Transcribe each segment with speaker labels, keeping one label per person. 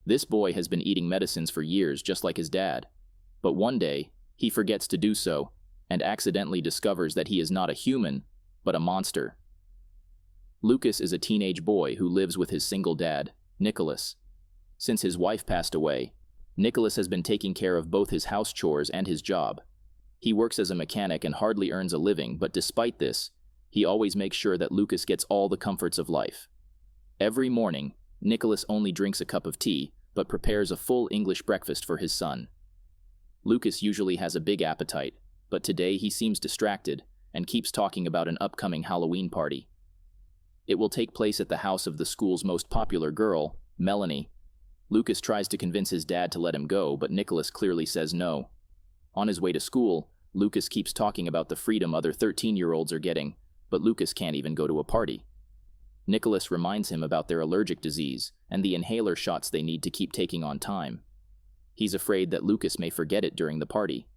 Speaker 1: This boy has been eating medicines for years just like his dad. But one day, he forgets to do so, and accidentally discovers that he is not a human, but a monster. Lucas is a teenage boy who lives with his single dad, Nicholas. Since his wife passed away, Nicholas has been taking care of both his house chores and his job. He works as a mechanic and hardly earns a living, but despite this, he always makes sure that Lucas gets all the comforts of life. Every morning, Nicholas only drinks a cup of tea, but prepares a full English breakfast for his son. Lucas usually has a big appetite, but today he seems distracted and keeps talking about an upcoming Halloween party. It will take place at the house of the school's most popular girl, Melanie. Lucas tries to convince his dad to let him go, but Nicholas clearly says no. On his way to school, Lucas keeps talking about the freedom other 13-year-olds are getting, but Lucas can't even go to a party. Nicholas reminds him about their allergic disease and the inhaler shots they need to keep taking on time. He's afraid that Lucas may forget it during the party.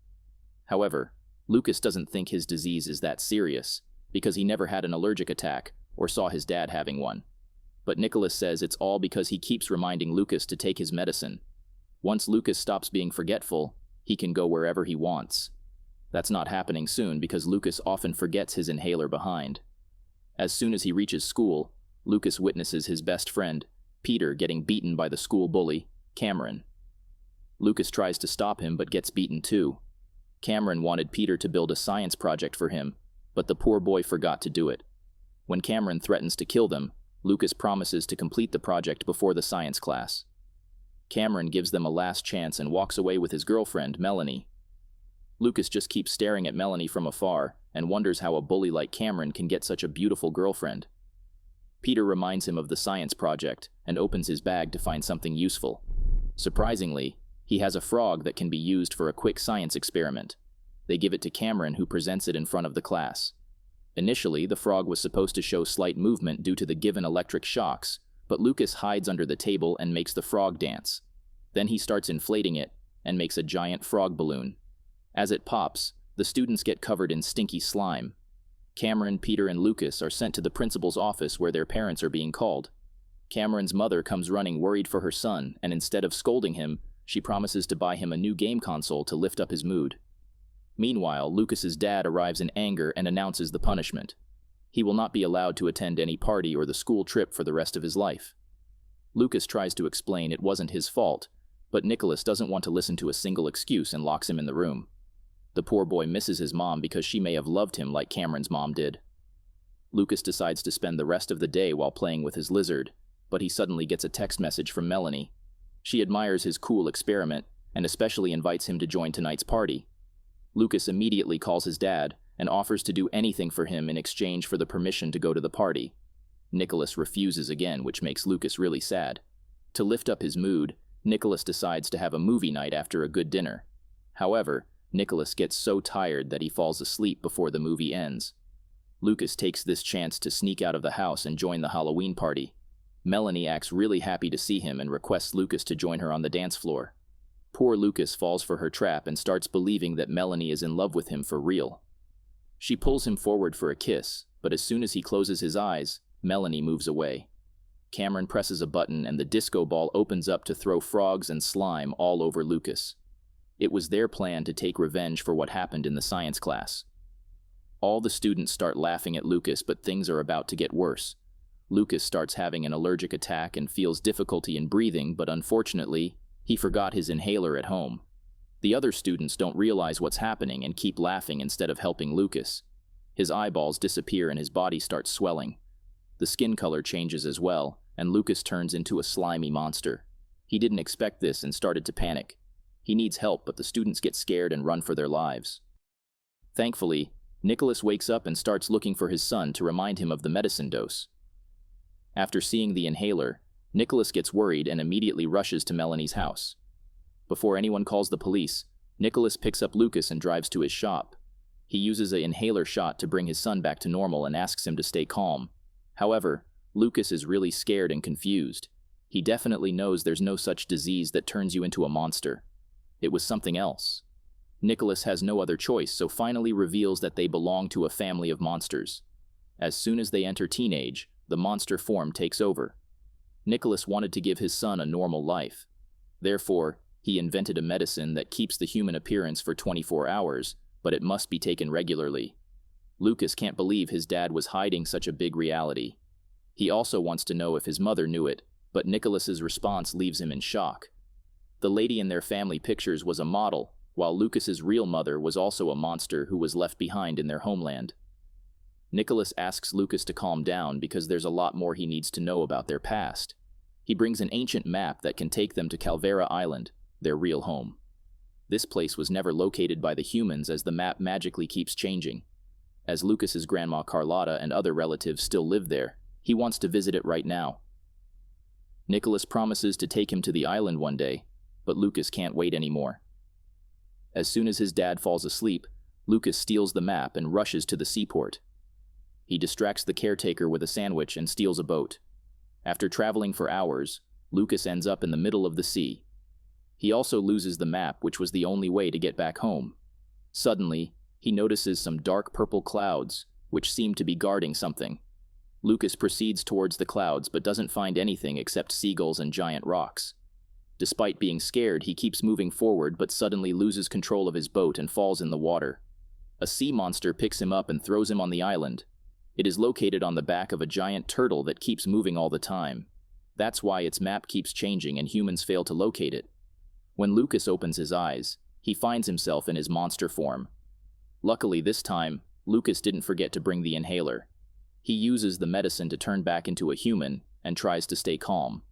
Speaker 1: However, Lucas doesn't think his disease is that serious, because he never had an allergic attack or saw his dad having one. But Nicholas says it's all because he keeps reminding Lucas to take his medicine. Once Lucas stops being forgetful, he can go wherever he wants. That's not happening soon because Lucas often forgets his inhaler behind. As soon as he reaches school, Lucas witnesses his best friend, Peter, getting beaten by the school bully, Cameron. Lucas tries to stop him but gets beaten too. Cameron wanted Peter to build a science project for him, but the poor boy forgot to do it. When Cameron threatens to kill them, Lucas promises to complete the project before the science class. Cameron gives them a last chance and walks away with his girlfriend, Melanie. Lucas just keeps staring at Melanie from afar and wonders how a bully like Cameron can get such a beautiful girlfriend. Peter reminds him of the science project and opens his bag to find something useful. Surprisingly, he has a frog that can be used for a quick science experiment. They give it to Cameron, who presents it in front of the class. Initially, the frog was supposed to show slight movement due to the given electric shocks, but Lucas hides under the table and makes the frog dance. Then he starts inflating it and makes a giant frog balloon. As it pops, the students get covered in stinky slime. Cameron, Peter, and Lucas are sent to the principal's office where their parents are being called. Cameron's mother comes running worried for her son, and instead of scolding him, she promises to buy him a new game console to lift up his mood. Meanwhile, Lucas's dad arrives in anger and announces the punishment. He will not be allowed to attend any party or the school trip for the rest of his life. Lucas tries to explain it wasn't his fault, but Nicholas doesn't want to listen to a single excuse and locks him in the room. The poor boy misses his mom because she may have loved him like Cameron's mom did. Lucas decides to spend the rest of the day while playing with his lizard, but he suddenly gets a text message from Melanie. She admires his cool experiment and especially invites him to join tonight's party. Lucas immediately calls his dad and offers to do anything for him in exchange for the permission to go to the party. Nicholas refuses again, which makes Lucas really sad. To lift up his mood, Nicholas decides to have a movie night after a good dinner. However, Nicholas gets so tired that he falls asleep before the movie ends. Lucas takes this chance to sneak out of the house and join the Halloween party. Melanie acts really happy to see him and requests Lucas to join her on the dance floor. Poor Lucas falls for her trap and starts believing that Melanie is in love with him for real. She pulls him forward for a kiss, but as soon as he closes his eyes, Melanie moves away. Cameron presses a button and the disco ball opens up to throw frogs and slime all over Lucas. It was their plan to take revenge for what happened in the science class. All the students start laughing at Lucas, but things are about to get worse. Lucas starts having an allergic attack and feels difficulty in breathing, but unfortunately, he forgot his inhaler at home. The other students don't realize what's happening and keep laughing instead of helping Lucas. His eyeballs disappear and his body starts swelling. The skin color changes as well, and Lucas turns into a slimy monster. He didn't expect this and started to panic. He needs help, but the students get scared and run for their lives. Thankfully, Nicholas wakes up and starts looking for his son to remind him of the medicine dose. After seeing the inhaler, Nicholas gets worried and immediately rushes to Melanie's house. Before anyone calls the police, Nicholas picks up Lucas and drives to his shop. He uses an inhaler shot to bring his son back to normal and asks him to stay calm. However, Lucas is really scared and confused. He definitely knows there's no such disease that turns you into a monster. It was something else. Nicholas has no other choice, so finally reveals that they belong to a family of monsters. As soon as they enter teenage, the monster form takes over. Nicholas wanted to give his son a normal life, Therefore, he invented a medicine that keeps the human appearance for 24 hours, but it must be taken regularly. Lucas can't believe his dad was hiding such a big reality. He also wants to know if his mother knew it, but Nicholas's response leaves him in shock. The lady in their family pictures was a model, while Lucas's real mother was also a monster who was left behind in their homeland. Nicholas asks Lucas to calm down because there's a lot more he needs to know about their past. He brings an ancient map that can take them to Calvera Island, their real home. This place was never located by the humans as the map magically keeps changing. As Lucas's grandma Carlotta and other relatives still live there, he wants to visit it right now. Nicholas promises to take him to the island one day, but Lucas can't wait anymore. As soon as his dad falls asleep, Lucas steals the map and rushes to the seaport. He distracts the caretaker with a sandwich and steals a boat. After traveling for hours, Lucas ends up in the middle of the sea. He also loses the map, which was the only way to get back home. Suddenly, he notices some dark purple clouds, which seem to be guarding something. Lucas proceeds towards the clouds but doesn't find anything except seagulls and giant rocks. Despite being scared, he keeps moving forward but suddenly loses control of his boat and falls in the water. A sea monster picks him up and throws him on the island. It is located on the back of a giant turtle that keeps moving all the time. That's why its map keeps changing and humans fail to locate it. When Lucas opens his eyes, he finds himself in his monster form. Luckily this time, Lucas didn't forget to bring the inhaler. He uses the medicine to turn back into a human and tries to stay calm.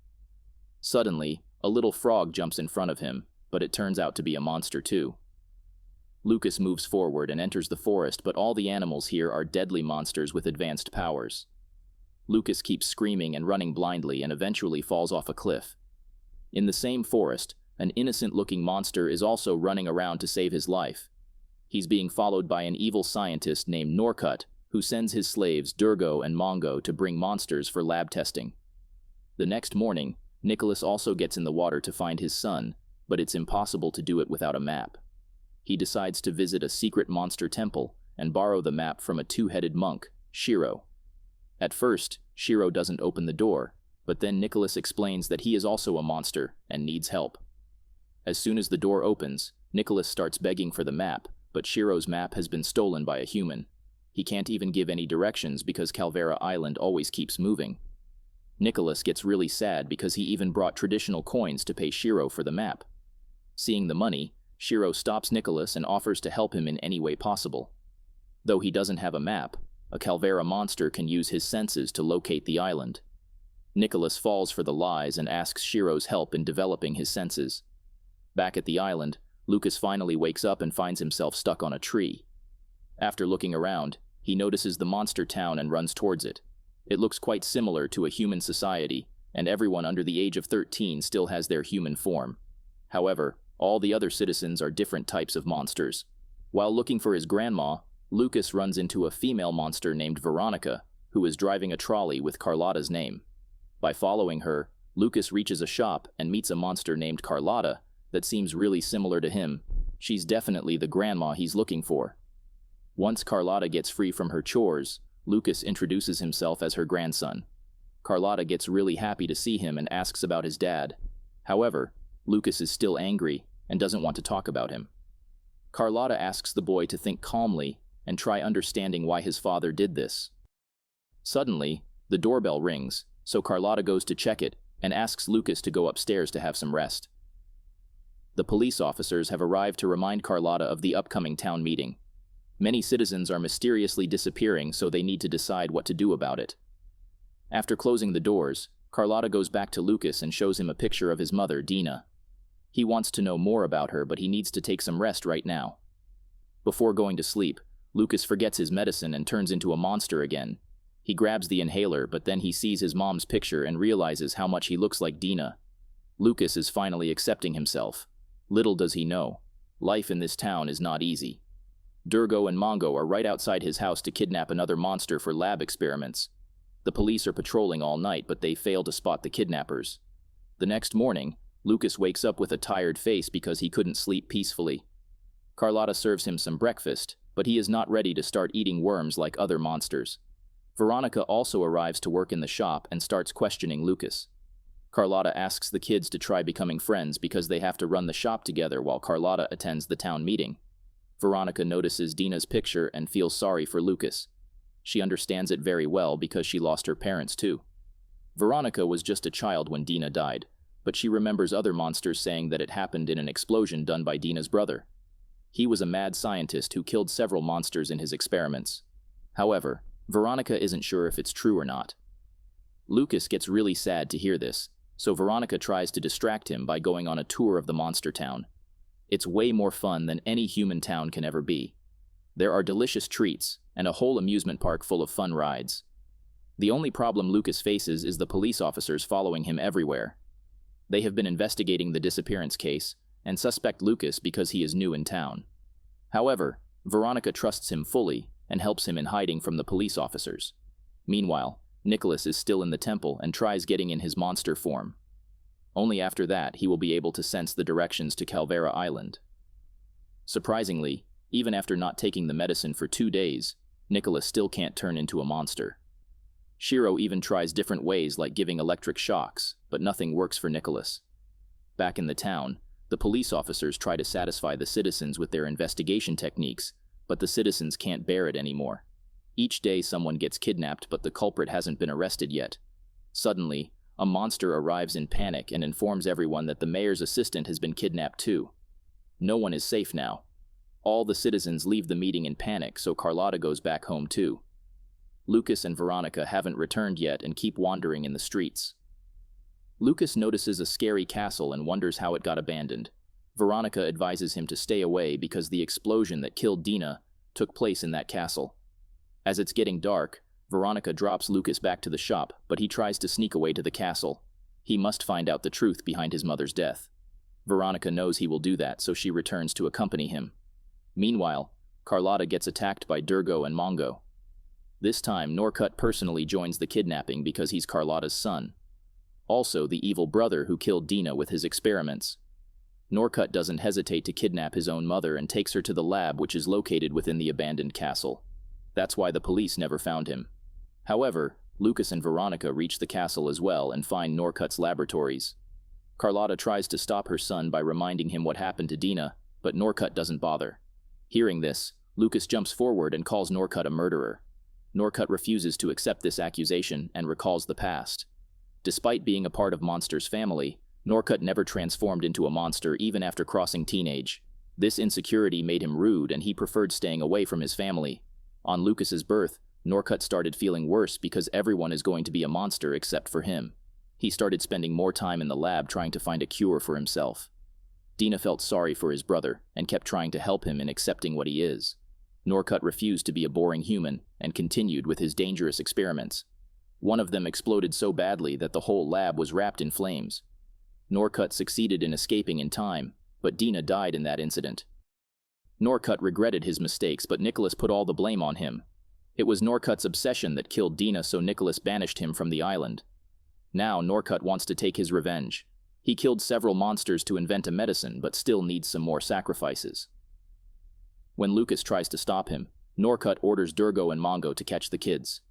Speaker 1: Suddenly, a little frog jumps in front of him, but it turns out to be a monster too. Lucas moves forward and enters the forest, but all the animals here are deadly monsters with advanced powers. Lucas keeps screaming and running blindly and eventually falls off a cliff. In the same forest, an innocent-looking monster is also running around to save his life. He's being followed by an evil scientist named Norcut, who sends his slaves Durgo and Mongo to bring monsters for lab testing. The next morning, Nicholas also gets in the water to find his son, but it's impossible to do it without a map. He decides to visit a secret monster temple and borrow the map from a two-headed monk, Shiro. At first, Shiro doesn't open the door, but then Nicholas explains that he is also a monster and needs help. As soon as the door opens, Nicholas starts begging for the map, but Shiro's map has been stolen by a human. He can't even give any directions because Calvera Island always keeps moving. Nicholas gets really sad because he even brought traditional coins to pay Shiro for the map. Seeing the money, Shiro stops Nicholas and offers to help him in any way possible. Though he doesn't have a map, a Calvera monster can use his senses to locate the island. Nicholas falls for the lies and asks Shiro's help in developing his senses. Back at the island, Lucas finally wakes up and finds himself stuck on a tree. After looking around, he notices the monster town and runs towards it. It looks quite similar to a human society, and everyone under the age of 13 still has their human form. However, all the other citizens are different types of monsters. While looking for his grandma, Lucas runs into a female monster named Veronica, who is driving a trolley with Carlotta's name. By following her, Lucas reaches a shop and meets a monster named Carlotta that seems really similar to him. She's definitely the grandma he's looking for. Once Carlotta gets free from her chores, Lucas introduces himself as her grandson. Carlotta gets really happy to see him and asks about his dad. However, Lucas is still angry and doesn't want to talk about him. Carlotta asks the boy to think calmly and try understanding why his father did this. Suddenly, the doorbell rings, so Carlotta goes to check it and asks Lucas to go upstairs to have some rest. The police officers have arrived to remind Carlotta of the upcoming town meeting. Many citizens are mysteriously disappearing, so they need to decide what to do about it. After closing the doors, Carlotta goes back to Lucas and shows him a picture of his mother, Dina. He wants to know more about her, but he needs to take some rest right now. Before going to sleep, Lucas forgets his medicine and turns into a monster again. He grabs the inhaler, but then he sees his mom's picture and realizes how much he looks like Dina. Lucas is finally accepting himself. Little does he know, life in this town is not easy. Durgo and Mongo are right outside his house to kidnap another monster for lab experiments. The police are patrolling all night, but they fail to spot the kidnappers. The next morning, Lucas wakes up with a tired face because he couldn't sleep peacefully. Carlotta serves him some breakfast, but he is not ready to start eating worms like other monsters. Veronica also arrives to work in the shop and starts questioning Lucas. Carlotta asks the kids to try becoming friends because they have to run the shop together while Carlotta attends the town meeting. Veronica notices Dina's picture and feels sorry for Lucas. She understands it very well because she lost her parents too. Veronica was just a child when Dina died, but she remembers other monsters saying that it happened in an explosion done by Dina's brother. He was a mad scientist who killed several monsters in his experiments. However, Veronica isn't sure if it's true or not. Lucas gets really sad to hear this, so Veronica tries to distract him by going on a tour of the monster town. It's way more fun than any human town can ever be. There are delicious treats and a whole amusement park full of fun rides. The only problem Lucas faces is the police officers following him everywhere. They have been investigating the disappearance case and suspect Lucas because he is new in town. However, Veronica trusts him fully and helps him in hiding from the police officers. Meanwhile, Nicholas is still in the temple and tries getting in his monster form. Only after that he will be able to sense the directions to Calvera Island. Surprisingly, even after not taking the medicine for 2 days, Nicholas still can't turn into a monster. Shiro even tries different ways like giving electric shocks, but nothing works for Nicholas. Back in the town, the police officers try to satisfy the citizens with their investigation techniques, but the citizens can't bear it anymore. Each day someone gets kidnapped, but the culprit hasn't been arrested yet. Suddenly, a monster arrives in panic and informs everyone that the mayor's assistant has been kidnapped too. No one is safe now. All the citizens leave the meeting in panic, so Carlotta goes back home too. Lucas and Veronica haven't returned yet and keep wandering in the streets. Lucas notices a scary castle and wonders how it got abandoned. Veronica advises him to stay away because the explosion that killed Dina took place in that castle. As it's getting dark, Veronica drops Lucas back to the shop, but he tries to sneak away to the castle. He must find out the truth behind his mother's death. Veronica knows he will do that, so she returns to accompany him. Meanwhile, Carlotta gets attacked by Durgo and Mongo. This time, Norcut personally joins the kidnapping because he's Carlotta's son. Also, the evil brother who killed Dina with his experiments. Norcut doesn't hesitate to kidnap his own mother and takes her to the lab, which is located within the abandoned castle. That's why the police never found him. However, Lucas and Veronica reach the castle as well and find Norcut's laboratories. Carlotta tries to stop her son by reminding him what happened to Dina, but Norcut doesn't bother. Hearing this, Lucas jumps forward and calls Norcut a murderer. Norcut refuses to accept this accusation and recalls the past. Despite being a part of Monster's family, Norcut never transformed into a monster even after crossing teenage. This insecurity made him rude and he preferred staying away from his family. On Lucas's birth, Norcut started feeling worse because everyone is going to be a monster except for him. He started spending more time in the lab trying to find a cure for himself. Dina felt sorry for his brother and kept trying to help him in accepting what he is. Norcut refused to be a boring human and continued with his dangerous experiments. One of them exploded so badly that the whole lab was wrapped in flames. Norcut succeeded in escaping in time, but Dina died in that incident. Norcut regretted his mistakes, but Nicholas put all the blame on him. It was Norcut's obsession that killed Dina, so Nicholas banished him from the island. Now Norcut wants to take his revenge. He killed several monsters to invent a medicine, but still needs some more sacrifices. When Lucas tries to stop him, Norcut orders Durgo and Mongo to catch the kids.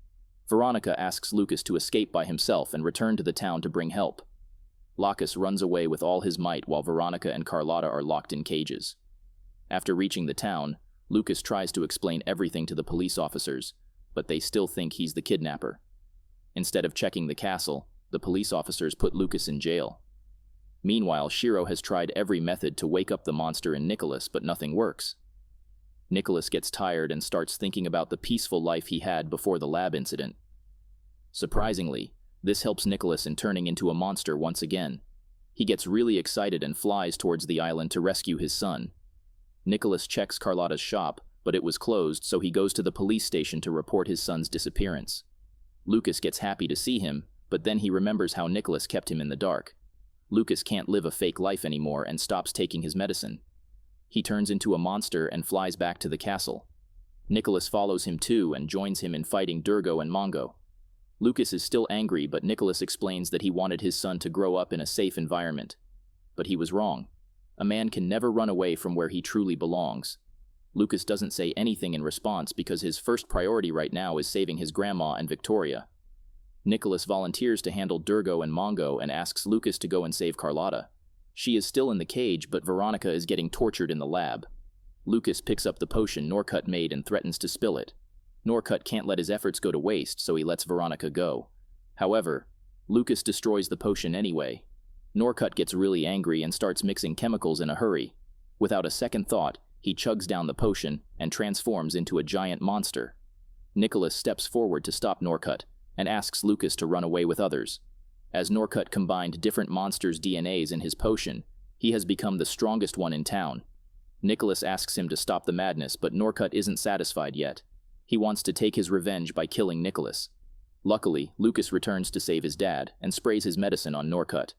Speaker 1: Veronica asks Lucas to escape by himself and return to the town to bring help. Lacus runs away with all his might while Veronica and Carlotta are locked in cages. After reaching the town, Lucas tries to explain everything to the police officers, but they still think he's the kidnapper. Instead of checking the castle, the police officers put Lucas in jail. Meanwhile, Shiro has tried every method to wake up the monster in Nicholas, but nothing works. Nicholas gets tired and starts thinking about the peaceful life he had before the lab incident. Surprisingly, this helps Nicholas in turning into a monster once again. He gets really excited and flies towards the island to rescue his son. Nicholas checks Carlotta's shop, but it was closed, so he goes to the police station to report his son's disappearance. Lucas gets happy to see him, but then he remembers how Nicholas kept him in the dark. Lucas can't live a fake life anymore and stops taking his medicine. He turns into a monster and flies back to the castle. Nicholas follows him too and joins him in fighting Durgo and Mongo. Lucas is still angry, but Nicholas explains that he wanted his son to grow up in a safe environment. But he was wrong. A man can never run away from where he truly belongs. Lucas doesn't say anything in response because his first priority right now is saving his grandma and Victoria. Nicholas volunteers to handle Durgo and Mongo and asks Lucas to go and save Carlotta. She is still in the cage, but Veronica is getting tortured in the lab. Lucas picks up the potion Norcut made and threatens to spill it. Norcut can't let his efforts go to waste, so he lets Veronica go. However, Lucas destroys the potion anyway. Norcut gets really angry and starts mixing chemicals in a hurry. Without a second thought, he chugs down the potion and transforms into a giant monster. Nicholas steps forward to stop Norcut and asks Lucas to run away with others. As Norcut combined different monsters' DNAs in his potion, he has become the strongest one in town. Nicholas asks him to stop the madness, but Norcut isn't satisfied yet. He wants to take his revenge by killing Nicholas. Luckily, Lucas returns to save his dad and sprays his medicine on Norcut.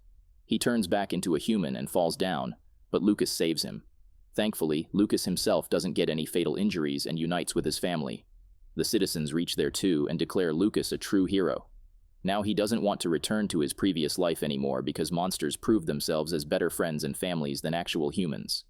Speaker 1: He turns back into a human and falls down, but Lucas saves him. Thankfully, Lucas himself doesn't get any fatal injuries and unites with his family. The citizens reach there too and declare Lucas a true hero. Now he doesn't want to return to his previous life anymore because monsters prove themselves as better friends and families than actual humans.